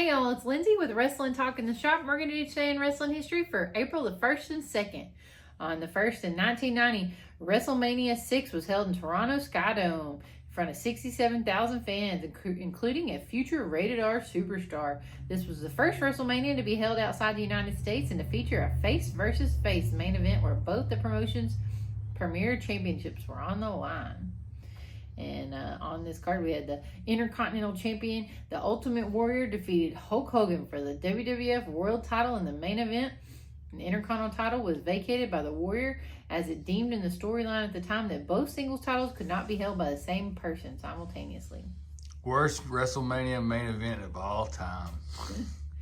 Hey y'all, it's Lindsay with Wrestling Talk in the Shop. We're going to do today in wrestling history for April the 1st and 2nd. On the 1st in 1990, WrestleMania 6 was held in Toronto Sky Dome in front of 67,000 fans, including a future rated R superstar. This was the first WrestleMania to be held outside the United States and to feature a face versus face main event where both the promotion's premier championships were on the line. And on this card, we had the Intercontinental Champion, the Ultimate Warrior, defeated Hulk Hogan for the WWF World Title in the main event. The Intercontinental title was vacated by the Warrior, as it deemed in the storyline at the time that both singles titles could not be held by the same person simultaneously. Worst WrestleMania main event of all time.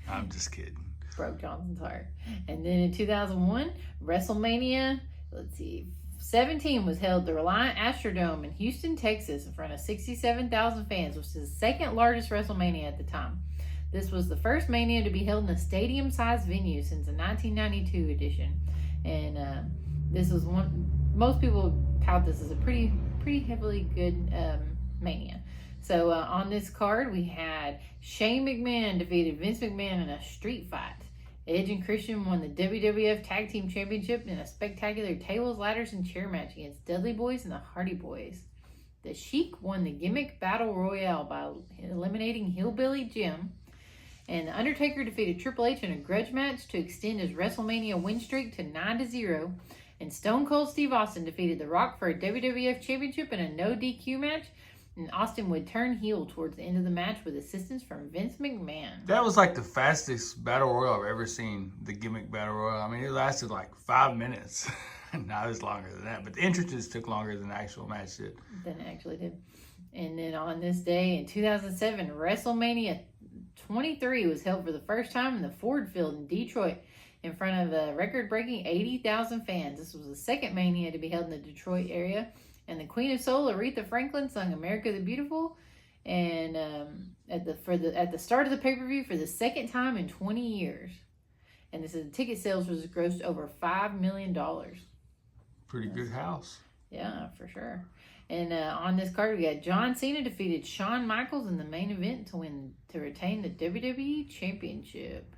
I'm just kidding. Broke Johnson's heart. And then in 2001, WrestleMania, 17 was held at the Reliant Astrodome in Houston, Texas, in front of 67,000 fans, which is the second largest WrestleMania at the time. This was the first Mania to be held in a stadium-sized venue since the 1992 edition, and this was one. Most people tout this as a pretty heavily good Mania. So on this card, we had Shane McMahon defeated Vince McMahon in a street fight. Edge and Christian won the WWF Tag Team Championship in a spectacular tables, ladders, and chair match against Dudley Boys and the Hardy Boys. The Sheik won the Gimmick Battle Royale by eliminating Hillbilly Jim. And The Undertaker defeated Triple H in a grudge match to extend his WrestleMania win streak to 9-0. And Stone Cold Steve Austin defeated The Rock for a WWF Championship in a no DQ match. And Austin would turn heel towards the end of the match with assistance from Vince McMahon. That was like the fastest battle royal I've ever seen, the Gimmick Battle Royal. I mean, it lasted like 5 minutes. Now it's longer than that. But the entrances took longer than the actual match did. Than it actually did. And then on this day in 2007, WrestleMania 23 was held for the first time in the Ford Field in Detroit in front of a record-breaking 80,000 fans. This was the second Mania to be held in the Detroit area. And the Queen of Soul, Aretha Franklin, sung "America the Beautiful," and at the start of the pay-per-view for the second time in 20 years. And this is the ticket sales was grossed over $5 million. Pretty good house. Yeah, for sure. And on this card, we got John Cena defeated Shawn Michaels in the main event to retain the WWE Championship.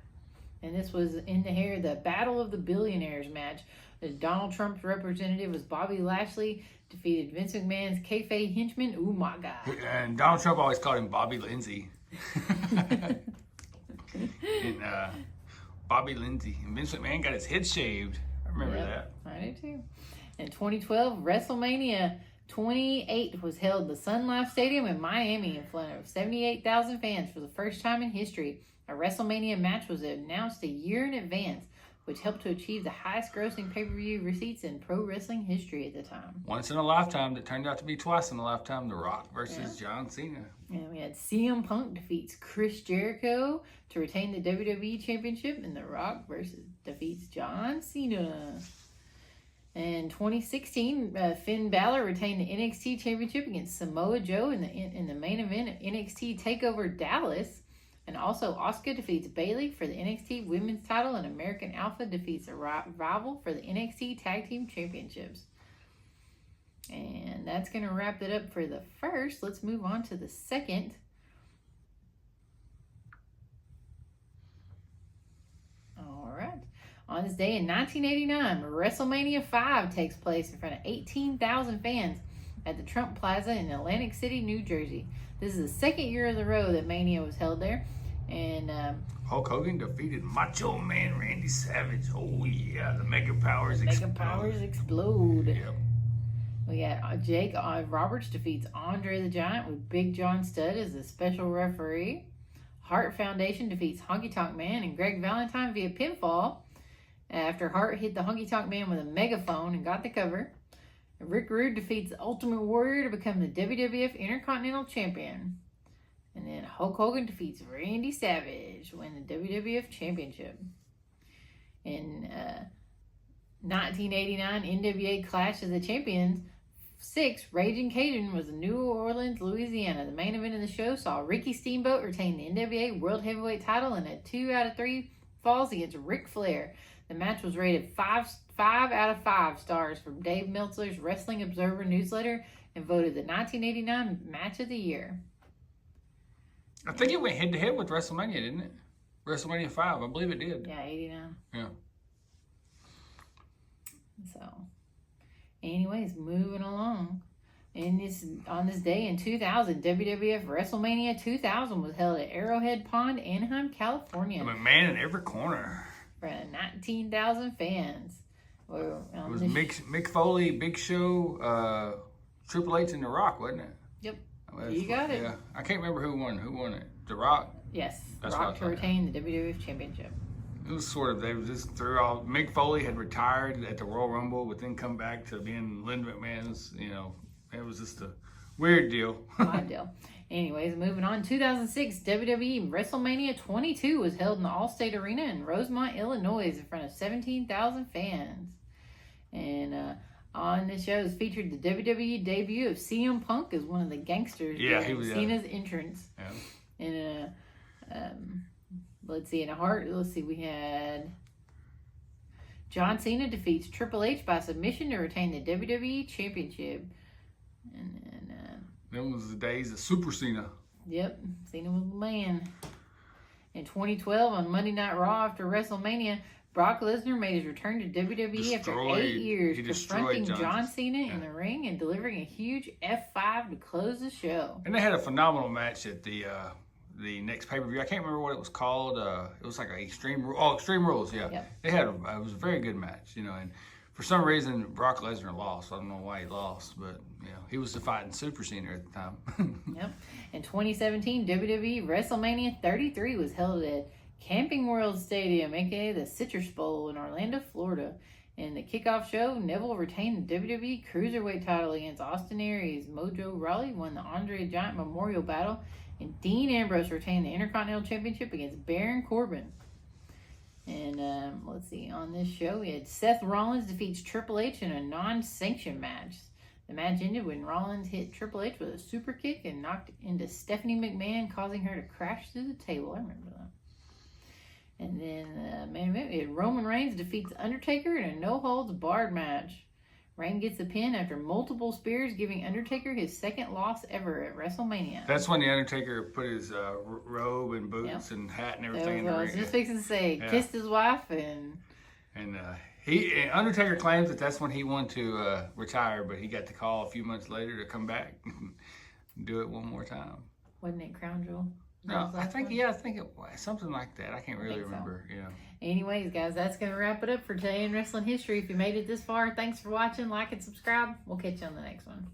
And this was the Battle of the Billionaires match. Donald Trump's representative was Bobby Lashley, defeated Vince McMahon's kayfabe henchman, Umaga. And Donald Trump always called him Bobby Lindsay. And Bobby Lindsay. And Vince McMahon got his head shaved. I remember that. I do too. In 2012, WrestleMania 28 was held at the Sun Life Stadium in Miami in front of 78,000 fans for the first time in history. A WrestleMania match was announced a year in advance, which helped to achieve the highest grossing pay-per-view receipts in pro wrestling history at the time. Once in a lifetime that turned out to be twice in a lifetime, The Rock versus John Cena. And we had CM Punk defeats Chris Jericho to retain the WWE Championship, and The Rock defeats John Cena. In 2016, Finn Balor retained the NXT Championship against Samoa Joe in the main event of NXT TakeOver Dallas. And also, Asuka defeats Bayley for the NXT Women's title, and American Alpha defeats a rival for the NXT Tag Team Championships. And that's going to wrap it up for the first. Let's move on to the second. All right. On this day in 1989, WrestleMania 5 takes place in front of 18,000 fans at the Trump Plaza in Atlantic City, New Jersey. This is the second year in a row that Mania was held there. And Hulk Hogan defeated Macho Man Randy Savage. Oh yeah, the Mega Powers explode. Mega Powers explode. Yep. We got Jake Roberts defeats Andre the Giant with Big John Studd as the special referee. Hart Foundation defeats Honky Tonk Man and Greg Valentine via pinfall after Hart hit the Honky Tonk Man with a megaphone and got the cover. Rick Rude defeats the Ultimate Warrior to become the WWF Intercontinental Champion. And then Hulk Hogan defeats Randy Savage to win the WWF Championship. In 1989 NWA Clash of the Champions 6, Raging Cajun was in New Orleans, Louisiana. The main event of the show saw Ricky Steamboat retain the NWA World Heavyweight title in a 2 out of 3 falls against Ric Flair. The match was rated 5 out of 5 stars from Dave Meltzer's Wrestling Observer newsletter and voted the 1989 Match of the Year. I think it went head to head with WrestleMania, didn't it? WrestleMania 5, I believe it did. Yeah, 89. Yeah. So, anyways, moving along. On this day in 2000, WWF WrestleMania 2000 was held at Arrowhead Pond, Anaheim, California. A McMahon in every corner. For 19,000 fans. Well, It was Mick Foley, Big Show, Triple H, and The Rock, wasn't it? Yep. Well, You got it. Yeah, I can't remember who won. Who won it? The Rock. Yes, That's Rock what I to thought. retain the WWF Championship. It was sort of, they were just threw all. Mick Foley had retired at the Royal Rumble, but then come back to being Linda McMahon's. You know, it was just a weird deal. Odd deal. Anyways, moving on. 2006, WWE WrestleMania 22 was held in the Allstate Arena in Rosemont, Illinois, in front of 17,000 fans. And on this show is featured the WWE debut of CM Punk as one of the gangsters. Yeah, during he was, yeah. Cena's entrance. Yeah. And let's see, we had John Cena defeats Triple H by submission to retain the WWE Championship. And then, Them was the days of Super Cena. yep, Cena was the man. In 2012, on Monday Night Raw after WrestleMania, Brock Lesnar made his return to WWE after 8 years, He confronting destroyed John Cena Yeah. in the ring and delivering a huge F5 to close the show. And they had a phenomenal match at the next pay-per-view. I can't remember what it was called. It was like Extreme Rules. Yeah, Yep. they had. It was a very good match, you know. And for some reason, Brock Lesnar lost. I don't know why he lost, but you know, he was fighting Super Cena at the time. Yep. In 2017, WWE WrestleMania 33 was held at Camping World Stadium, aka the Citrus Bowl in Orlando, Florida. In the kickoff show, Neville retained the WWE Cruiserweight title against Austin Aries. Mojo Rawley won the Andre the Giant Memorial Battle, and Dean Ambrose retained the Intercontinental Championship against Baron Corbin. And let's see, on this show, we had Seth Rollins defeats Triple H in a non-sanctioned match. The match ended when Rollins hit Triple H with a super kick and knocked into Stephanie McMahon, causing her to crash through the table. I remember that. And then main event, we had Roman Reigns defeats Undertaker in a no-holds-barred match. Reigns gets the pin after multiple spears, giving Undertaker his second loss ever at WrestleMania. That's when the Undertaker put his robe and boots and hat and everything in the I was ring. just fixing to say, Yeah. kissed his wife and... And Undertaker claims that that's when he wanted to retire, but he got the call a few months later to come back and do it one more time. Wasn't it Crown Jewel? No, I think it was something like that. I can't really think so. remember. Yeah. Anyways, guys, that's going to wrap it up for today in wrestling history. If you made it this far, thanks for watching. Like and subscribe. We'll catch you on the next one.